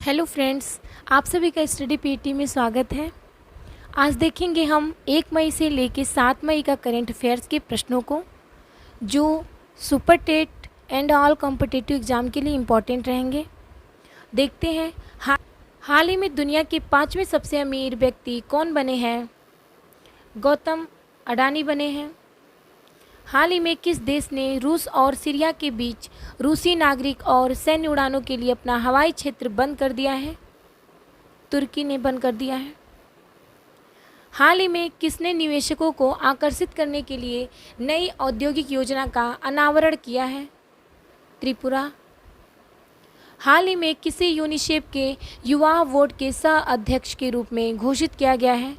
Hello friends, आप सभी का स्टडी पीटी में स्वागत है। आज देखेंगे हम 1 मई से लेकर 7 मई का करंट अफेयर्स के प्रश्नों को, जो super TET and all competitive exam के लिए इम्पॉर्टेंट रहेंगे। देखते हैं हाल ही में दुनिया के 5वें सबसे अमीर व्यक्ति कौन बने हैं? गौतम अडानी बने हैं। हाल ही में किस देश ने रूस और सीरिया के बीच रूसी नागरिक और सैन्य उड़ानों के लिए अपना हवाई क्षेत्र बंद कर दिया है? तुर्की ने बंद कर दिया है। हाल ही में किसने निवेशकों को आकर्षित करने के लिए नई औद्योगिक योजना का अनावरण किया है? त्रिपुरा। हाल ही में किसे यूनिसेफ के युवा बोर्ड के सह अध्यक्ष के रूप में घोषित किया गया है?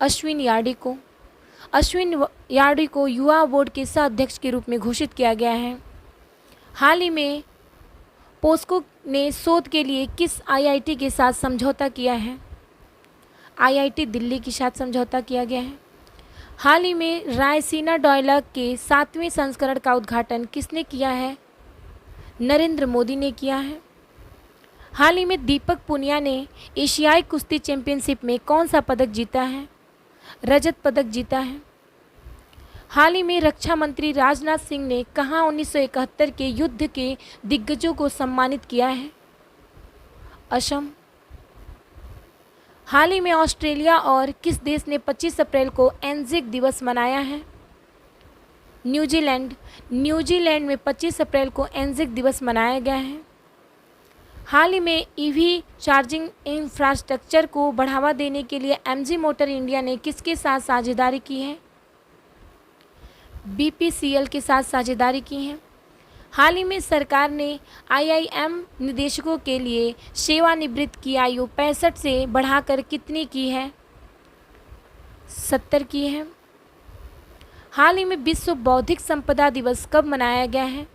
अश्विन यार्डी को। अश्विन यार्डी को युवा बोर्ड के सह अध्यक्ष के रूप में घोषित किया गया है। हाल ही में पोस्को ने शोध के लिए किस आईआईटी के साथ समझौता किया है? आईआईटी दिल्ली के साथ समझौता किया गया है। हाल ही में रायसीना डायलॉग के 7वें संस्करण का उद्घाटन किसने किया है? नरेंद्र मोदी ने किया है। हाल ही में दीपक पुनिया ने एशियाई कुश्ती चैंपियनशिप में कौन सा पदक जीता है? रजत पदक जीता है। हाल ही में रक्षा मंत्री राजनाथ सिंह ने कहाँ 1971 के युद्ध के दिग्गजों को सम्मानित किया है? असम। हाल ही में ऑस्ट्रेलिया और किस देश ने 25 अप्रैल को एंजाक दिवस मनाया है? न्यूजीलैंड। न्यूजीलैंड में 25 अप्रैल को एंजाक दिवस मनाया गया है। हाल ही में ईवी चार्जिंग इंफ्रास्ट्रक्चर को बढ़ावा देने के लिए एमजी मोटर इंडिया ने किसके साथ साझेदारी की है? बीपीसीएल के साथ साझेदारी की है। हाल ही में सरकार ने आईआईएम निदेशकों के लिए सेवानिवृत्त की आयु 65 से बढ़ाकर कितनी की है? 70 की है। हाल ही में विश्व बौद्धिक संपदा दिवस कब मनाया गया है?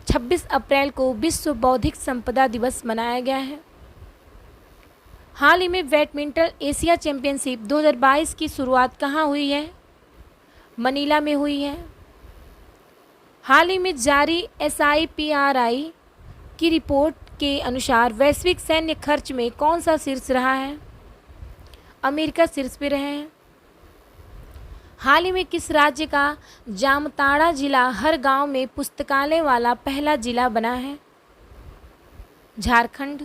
26 अप्रैल को विश्व बौद्धिक संपदा दिवस मनाया गया है। हाल ही में बैडमिंटन एशिया चैंपियनशिप 2022 की शुरुआत कहाँ हुई है? मनीला में हुई है। हाल ही में जारी एसआईपीआरआई की रिपोर्ट के अनुसार वैश्विक सैन्य खर्च में कौन सा शीर्ष रहा है? अमेरिका शीर्ष पे रहे हैं। हाल ही में किस राज्य का जामताड़ा जिला हर गांव में पुस्तकालय वाला पहला जिला बना है? झारखंड।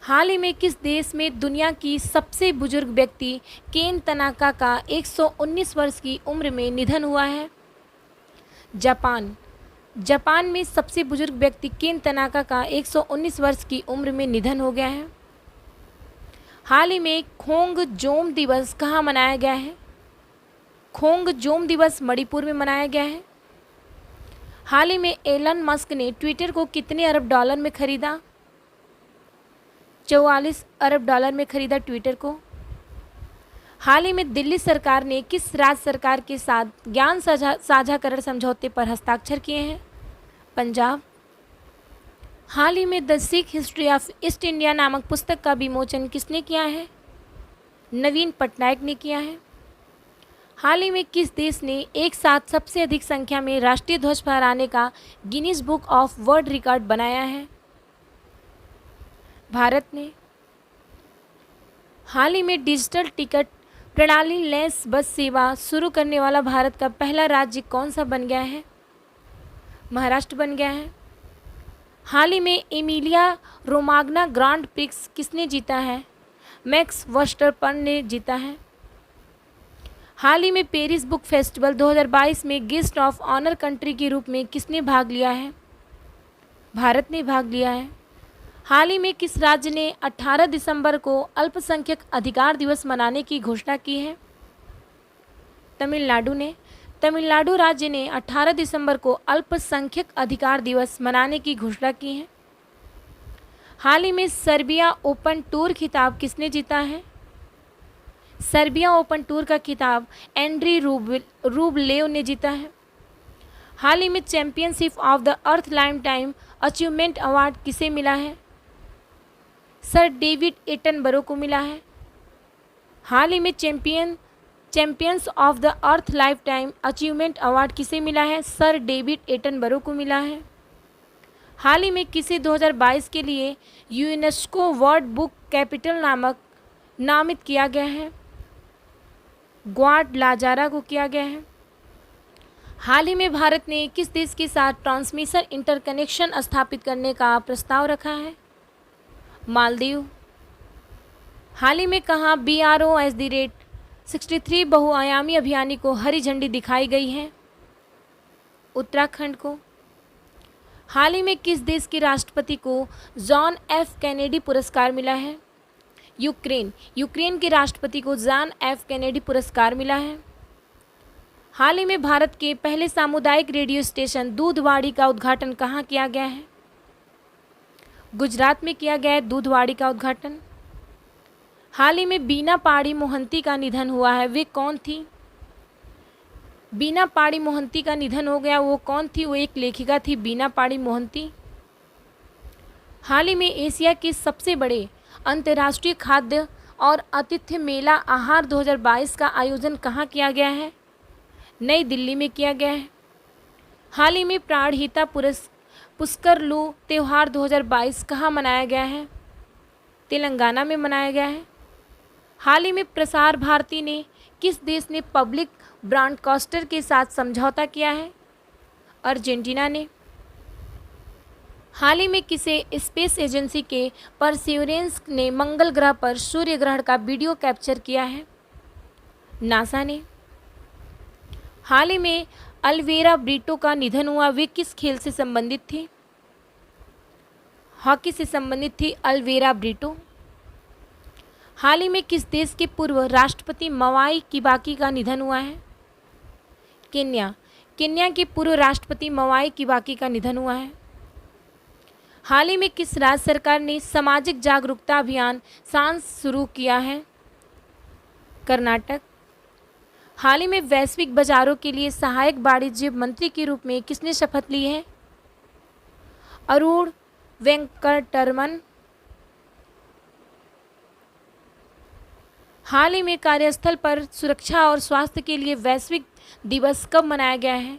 हाल ही में किस देश में दुनिया की सबसे बुजुर्ग व्यक्ति केन तनाका का 119 वर्ष की उम्र में निधन हुआ है? जापान। जापान में सबसे बुजुर्ग व्यक्ति केन तनाका का 119 वर्ष की उम्र में निधन हो गया है। हाल ही में खोंगजोम दिवस कहाँ मनाया गया है? खोंगजोम दिवस मणिपुर में मनाया गया है। हाल ही में एलन मस्क ने ट्विटर को कितने अरब डॉलर में खरीदा? 44 अरब डॉलर में खरीदा ट्विटर को। हाल ही में दिल्ली सरकार ने किस राज्य सरकार के साथ ज्ञान साझाकरण समझौते पर हस्ताक्षर किए हैं? पंजाब। हाल ही में the Sikh history of east India नामक पुस्तक का विमोचन किसने किया है? नवीन पटनायक ने किया है। हाल ही में किस देश ने एक साथ सबसे अधिक संख्या में राष्ट्रीय ध्वज फहराने का Guinness book of world record बनाया है? भारत ने। हाल ही में डिजिटल टिकट प्रणाली लेस बस सेवा शुरू करने वाला भारत का पहला राज्य कौन सा बन गया है? महाराष्ट्र बन गया है। हाल ही में एमिलिया रोमाग्ना ग्रांड प्रिक्स किसने जीता है? मैक्स वर्स्टरपन ने जीता है। हाल ही में पेरिस बुक फेस्टिवल 2022 में गेस्ट ऑफ ऑनर कंट्री के रूप में किसने भाग लिया है? भारत ने भाग लिया है। हाल ही में किस राज्य ने 18 दिसंबर को अल्पसंख्यक अधिकार दिवस मनाने की घोषणा की है? तमिलनाडु ने। तमिलनाडु राज्य ने 18 दिसंबर को अल्पसंख्यक अधिकार दिवस मनाने की घोषणा की है। हाल ही में सर्बिया ओपन टूर खिताब किसने जीता है? सर्बिया ओपन टूर का खिताब एंड्री रूबलेव ने जीता है। हाल ही में championship of the earth life time achievement award किसे मिला है? सर डेविड एटनबरो को मिला है। हाल ही में champions of the earth life time achievement award किसे मिला है? सर डेविड एटनबरो को मिला है। हाल ही में किसे 2022 के लिए यूनेस्को वर्ल्ड बुक कैपिटल नामित किया गया है? ग्वाडलाजारा को किया गया है। हाल ही में भारत ने किस देश के साथ ट्रांसमिशन इंटरकनेक्शन स्थापित करने का प्रस्ताव रखा है? मालदीव। हाल ही में कहाँ BRO@63 बहुआयामी अभियान को हरी झंडी दिखाई गई है? उत्तराखंड को। हाल ही में किस देश के राष्ट्रपति को जॉन एफ कैनेडी पुरस्कार मिला है? यूक्रेन के राष्ट्रपति को जॉन एफ कैनेडी पुरस्कार मिला है। हाल ही में भारत के पहले सामुदायिक रेडियो स्टेशन दूधवाड़ी का उद्घाटन कहाँ किया गया है? गुजरात में किया गया है दूधवाड़ी का उद्घाटन। हाल ही में बीना पाड़ी मोहंती का निधन हुआ है, वे कौन थी? बीना पाड़ी मोहंती का निधन हो गया, वो कौन थी? वो एक लेखिका थी, बीना पाड़ी मोहंती। हाल ही में एशिया के सबसे बड़े अंतर्राष्ट्रीय खाद्य और आतिथ्य मेला आहार 2022 का आयोजन कहाँ किया गया है? नई दिल्ली में किया गया है। हाल ही में प्राणहिता पुष्करलू त्यौहार 2022 कहाँ मनाया गया है? तेलंगाना में मनाया गया है। हाल ही में प्रसार भारती ने किस देश ने पब्लिक ब्रॉडकास्टर के साथ समझौता किया है? अर्जेंटीना ने। हाल ही में किसे स्पेस एजेंसी के परसिवरेंस ने मंगल ग्रह पर सूर्य ग्रहण का वीडियो कैप्चर किया है? नासा ने। हाल ही में अल्वेरा ब्रिटो का निधन हुआ, वे किस खेल से संबंधित थी? हॉकी से संबंधित थी अल्वेरा ब्रिटो। हाल ही में किस देश के पूर्व राष्ट्रपति मवाई किबाकी का निधन हुआ है? केन्या के पूर्व राष्ट्रपति मवाई किबाकी का निधन हुआ है। हाल ही में किस राज्य सरकार ने सामाजिक जागरूकता अभियान सांस शुरू किया है? कर्नाटक। हाल ही में वैश्विक बाजारों के लिए सहायक वाणिज्य मंत्री के रूप में किसने शपथ ली है? अरुण वेंकटरमन। हाल ही में कार्यस्थल पर सुरक्षा और स्वास्थ्य के लिए वैश्विक दिवस कब मनाया गया है?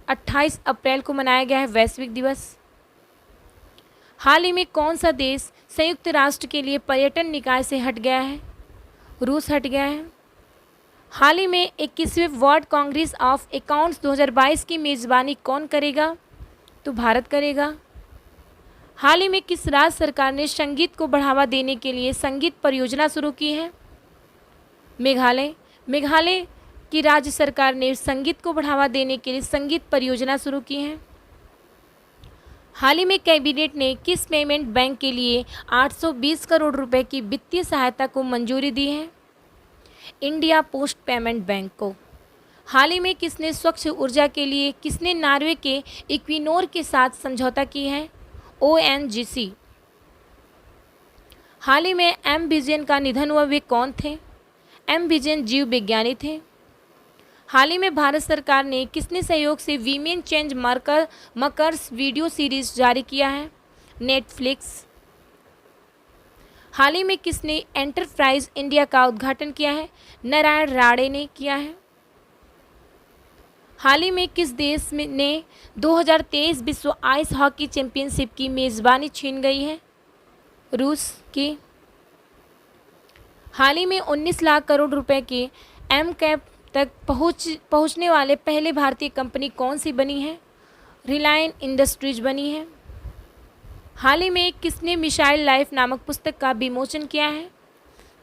28 अप्रैल को मनाया गया है वैश्विक दिवस। हाल ही में कौन सा देश संयुक्त राष्ट्र के लिए पर्यटन निकाय से हट गया है? रूस हट गया है। हाल ही में 21वें वर्ल्ड कांग्रेस ऑफ अकाउंट्स 2022 की मेज़बानी कौन करेगा? तो भारत करेगा। हाल ही में किस राज्य सरकार ने संगीत को बढ़ावा देने के लिए संगीत परियोजना शुरू की है? मेघालय की राज्य सरकार ने संगीत को बढ़ावा देने के लिए संगीत परियोजना शुरू की है। हाल ही में कैबिनेट ने किस पेमेंट बैंक के लिए 820 करोड़ रुपए की वित्तीय सहायता को मंजूरी दी है? इंडिया पोस्ट पेमेंट बैंक को। हाल ही में किसने स्वच्छ ऊर्जा के लिए किसने नॉर्वे के इक्विनोर के साथ समझौता की है? ONGC। हाल ही में एम विजयन का निधन हुआ, वे कौन थे? एम विजयन जीव विज्ञानी थे। हाल ही में भारत सरकार ने किसने सहयोग से वीमेन चेंज मकर्स वीडियो सीरीज जारी किया है? नेटफ्लिक्स। हाल ही में किसने एंटरप्राइज इंडिया का उद्घाटन किया है? नारायण राणे ने किया है। हाल ही में किस देश ने 2023 विश्व आइस हॉकी चैंपियनशिप की मेज़बानी छीन गई है? रूस की। हाल ही में 19 लाख करोड़ रुपए के MCAP तक पहुंचने वाले पहले भारतीय कंपनी कौन सी बनी है? रिलायंस इंडस्ट्रीज बनी है। हाल ही में किसने मिसाइल लाइफ नामक पुस्तक का विमोचन किया है?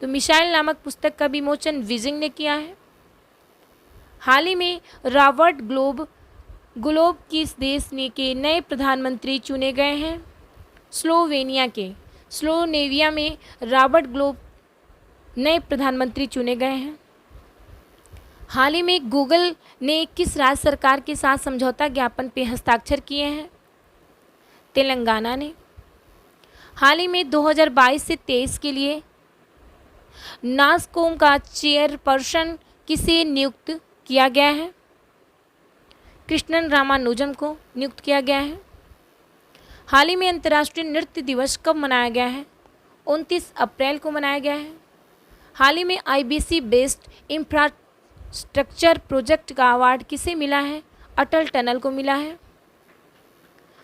तो मिसाइल नामक पुस्तक का विमोचन विजिंग ने किया है। हाल ही में रॉबर्ट ग्लोब किस देश के नए प्रधानमंत्री चुने गए हैं? स्लोवेनिया में रॉबर्ट ग्लोब नए प्रधानमंत्री चुने गए हैं। हाल ही में गूगल ने किस राज्य सरकार के साथ समझौता ज्ञापन पर हस्ताक्षर किए हैं? तेलंगाना ने। हाल ही में 2022 से 23 के लिए नासकॉम का चेयरपर्सन किसे नियुक्त किया गया है? कृष्णन रामानुजम को नियुक्त किया गया है। हाल ही में अंतर्राष्ट्रीय नृत्य दिवस कब मनाया गया है? 29 अप्रैल को मनाया गया है। हाल ही में IBC बेस्ड इंफ्रास्ट्रक्चर प्रोजेक्ट का अवार्ड किसे मिला है? अटल टनल को मिला है।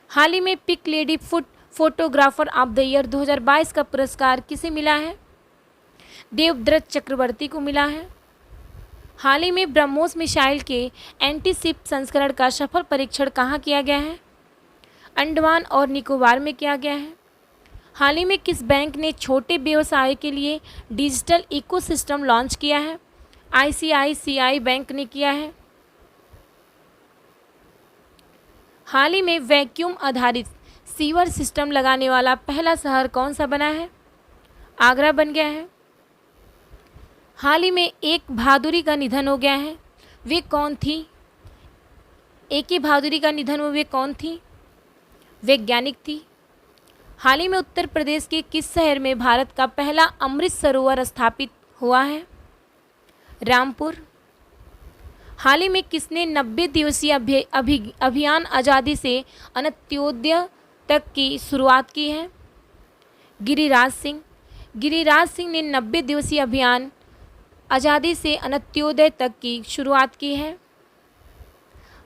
हाल ही में Pink Lady food photographer of the year 2022 का पुरस्कार किसे मिला है? देवव्रत चक्रवर्ती को मिला है। हाल ही में ब्रह्मोस मिसाइल के एंटीशिप संस्करण का सफल परीक्षण कहाँ किया गया है? अंडमान और निकोबार में किया गया है। हाल ही में किस बैंक ने छोटे व्यवसाय के लिए डिजिटल इकोसिस्टम लॉन्च किया है? आईसीआईसीआई बैंक ने किया है। हाल ही में वैक्यूम आधारित सीवर सिस्टम लगाने वाला पहला शहर कौन सा बना है? आगरा बन गया है। हाल ही में एक बहादुरी का निधन हो गया है, वे कौन थी? एक ही बहादुरी का निधन हुआ, वे कौन थी? वैज्ञानिक थी। हाल ही में उत्तर प्रदेश के किस शहर में भारत का पहला अमृत सरोवर स्थापित हुआ है? रामपुर। हाल ही में किसने 90 दिवसीय अभियान आज़ादी से अंत्योदय तक की शुरुआत की है? गिरिराज सिंह। गिरिराज सिंह ने 90 दिवसीय अभियान आज़ादी से अंत्योदय तक की शुरुआत की है।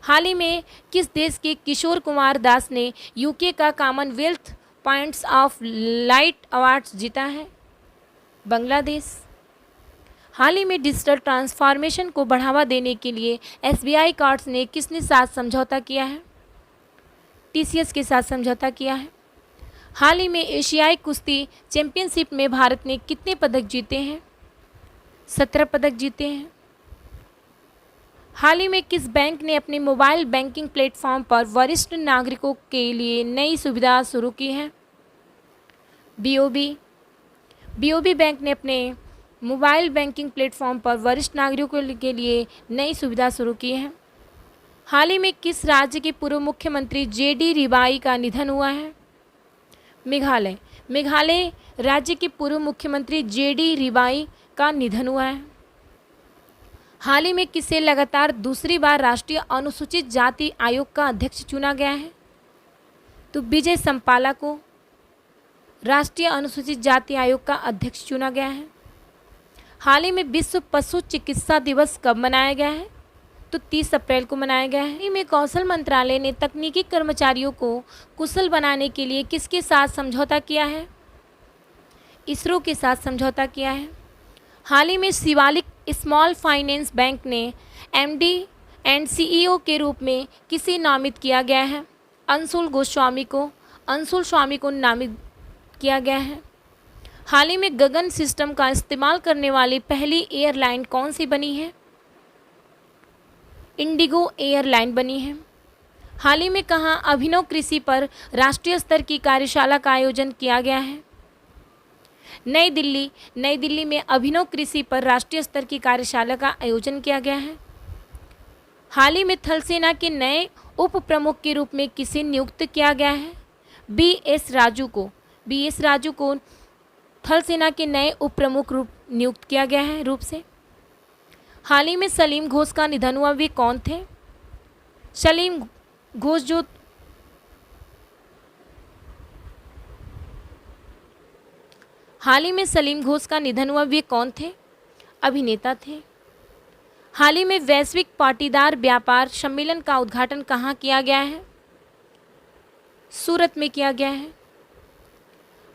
हाल ही में किस देश के किशोर कुमार दास ने यूके का Commonwealth points of light awards जीता है? बांग्लादेश। हाल ही में डिजिटल ट्रांसफॉर्मेशन को बढ़ावा देने के लिए एसबीआई कार्ड्स ने किसने साथ समझौता किया है? टीसीएस के साथ समझौता किया है। हाल ही में एशियाई कुश्ती चैंपियनशिप में भारत ने कितने पदक जीते हैं? 17 पदक जीते हैं। हाल ही में किस बैंक ने अपने मोबाइल बैंकिंग प्लेटफॉर्म पर वरिष्ठ नागरिकों के लिए नई सुविधा शुरू की है? बीओबी। बीओबी बैंक ने अपने मोबाइल बैंकिंग प्लेटफॉर्म पर वरिष्ठ नागरिकों के लिए नई सुविधा शुरू की है। हाल ही में किस राज्य के पूर्व मुख्यमंत्री जेडी रिबाई का निधन हुआ है? मेघालय। मेघालय राज्य के पूर्व मुख्यमंत्री जेडी रिबाई का निधन हुआ है। हाल ही में किसे लगातार दूसरी बार राष्ट्रीय अनुसूचित जाति आयोग का अध्यक्ष चुना गया है? तो विजय संपाला को राष्ट्रीय अनुसूचित जाति आयोग का अध्यक्ष चुना गया है। हाल ही में विश्व पशु चिकित्सा दिवस कब मनाया गया है? तो 30 अप्रैल को मनाया गया है। में कौशल मंत्रालय ने तकनीकी कर्मचारियों को कुशल बनाने के लिए किसके साथ समझौता किया है? इसरो के साथ समझौता किया है। हाल ही में शिवालिक स्मॉल फाइनेंस बैंक ने एमडी एंड सीईओ के रूप में किसे नामित किया गया है? अंशुल गोस्वामी को। अंशुल स्वामी को नामित किया गया है। हाल ही में गगन सिस्टम का इस्तेमाल करने वाली पहली एयरलाइन कौन सी बनी है? इंडिगो एयरलाइन बनी है। हाल ही में कहाँ अभिनव कृषि पर राष्ट्रीय स्तर की कार्यशाला का आयोजन किया गया है? नई दिल्ली। नई दिल्ली में अभिनव कृषि पर राष्ट्रीय स्तर की कार्यशाला का आयोजन किया गया है। हाल ही में थल सेना के नए उप प्रमुख के रूप में किसे नियुक्त किया गया है? बीएस राजू को। बीएस राजू को थल सेना के नए उप प्रमुख रूप नियुक्त किया गया है रूप से। हाल ही में सलीम घोष का निधन हुआ, वे कौन थे? सलीम घोष जो हाल ही में सलीम घोष का निधन हुआ, वे कौन थे? अभिनेता थे। हाल ही में वैश्विक पाटीदार व्यापार सम्मेलन का उद्घाटन कहाँ किया गया है? सूरत में किया गया है।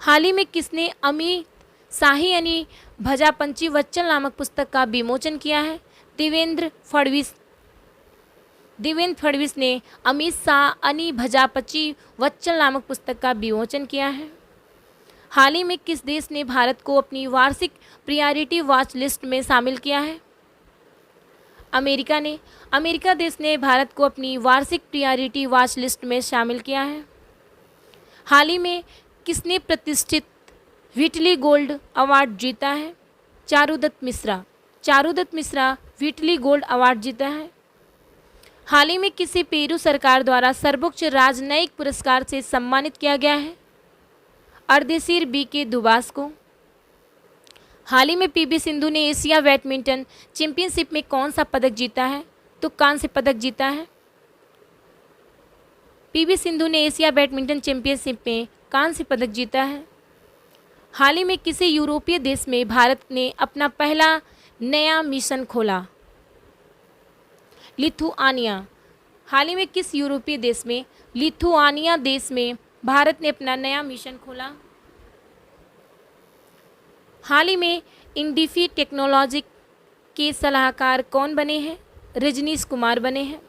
हाल ही में किसने अमित शाही यानी भजापंची वच्चल नामक पुस्तक का विमोचन किया है? देवेंद्र फडणवीस। देवेंद्र फडणवीस ने अमित शाह अनि भजापची वच्चल नामक पुस्तक का विमोचन किया है। हाल ही में किस देश ने भारत को अपनी वार्षिक प्रायोरिटी वॉच लिस्ट में शामिल किया है? अमेरिका ने। अमेरिका देश ने भारत को अपनी वार्षिक प्रायोरिटी वॉच लिस्ट में शामिल किया है। हाल ही में किसने प्रतिष्ठित व्हिटली गोल्ड अवार्ड जीता है? Charudatta Mishra. Charudatta Mishra Whitley gold award जीता है। हाल ही में किसे पेरू सरकार द्वारा सर्वोच्च राजनयिक पुरस्कार से सम्मानित किया गया है? अर्देशीर बी.के. दुबास को। हाल ही में पीवी सिंधु ने एशिया बैडमिंटन चैंपियनशिप में कौन सा पदक जीता है? तो कांस्य पदक जीता है। पीवी सिंधु ने एशिया बैडमिंटन चैंपियनशिप में कांस्य पदक जीता है। हाल ही में किसी यूरोपीय देश में भारत ने अपना पहला नया मिशन खोला? लिथुआनिया। हाल ही में किस यूरोपीय देश में लिथुआनिया देश में भारत ने अपना नया मिशन खोला? हाल ही में इंडिफी टेक्नोलॉजी के सलाहकार कौन बने हैं? रजनीश कुमार बने हैं।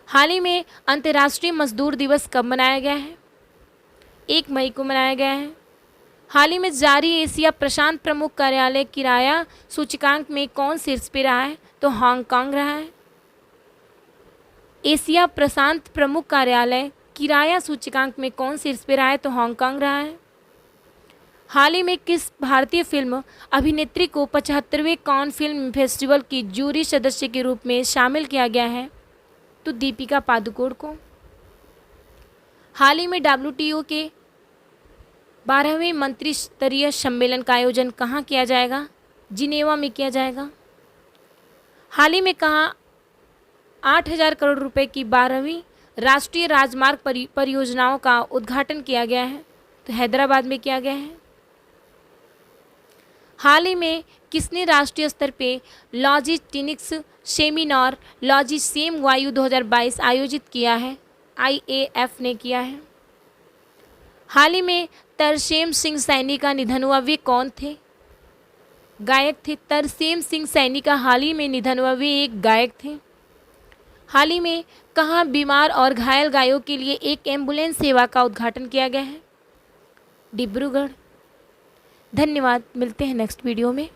हाल ही में अंतर्राष्ट्रीय मजदूर दिवस कब मनाया गया है? 1 मई को मनाया गया है। हाल ही में जारी एशिया प्रशांत प्रमुख कार्यालय किराया सूचकांक में कौन शीर्ष पे रहा है? तो हांगकांग रहा है। एशिया प्रशांत प्रमुख कार्यालय किराया सूचकांक में कौन शीर्ष पे रहा है? तो हांगकांग रहा है। हाल ही में किस भारतीय फिल्म अभिनेत्री को 75वें कान फिल्म फेस्टिवल की जूरी सदस्य के रूप में शामिल किया गया है? तो दीपिका पादुकोण को। हाल ही में WTO के 12वें मंत्री स्तरीय सम्मेलन का आयोजन कहाँ किया जाएगा? जिनेवा में किया जाएगा। हाल ही में कहाँ 8,000 करोड़ रुपए की 12वीं राष्ट्रीय राजमार्ग परियोजनाओं का उद्घाटन किया गया है? तो हैदराबाद में किया गया है। हाल ही में किसने राष्ट्रीय स्तर पे लॉजिस्टिक्स सेमिनार लॉजिसेम वायु 2022 आयोजित किया है? IAF ने किया है। हाल ही में तरसेम सिंह सैनी का निधन हुआ, वे कौन थे? गायक थे। तरसेम सिंह सैनी का हाल ही में निधन हुआ, वे एक गायक थे। हाल ही में कहाँ बीमार और घायल गायों के लिए एक एम्बुलेंस सेवा का उद्घाटन किया गया है? डिब्रूगढ़। धन्यवाद, मिलते हैं नेक्स्ट वीडियो में।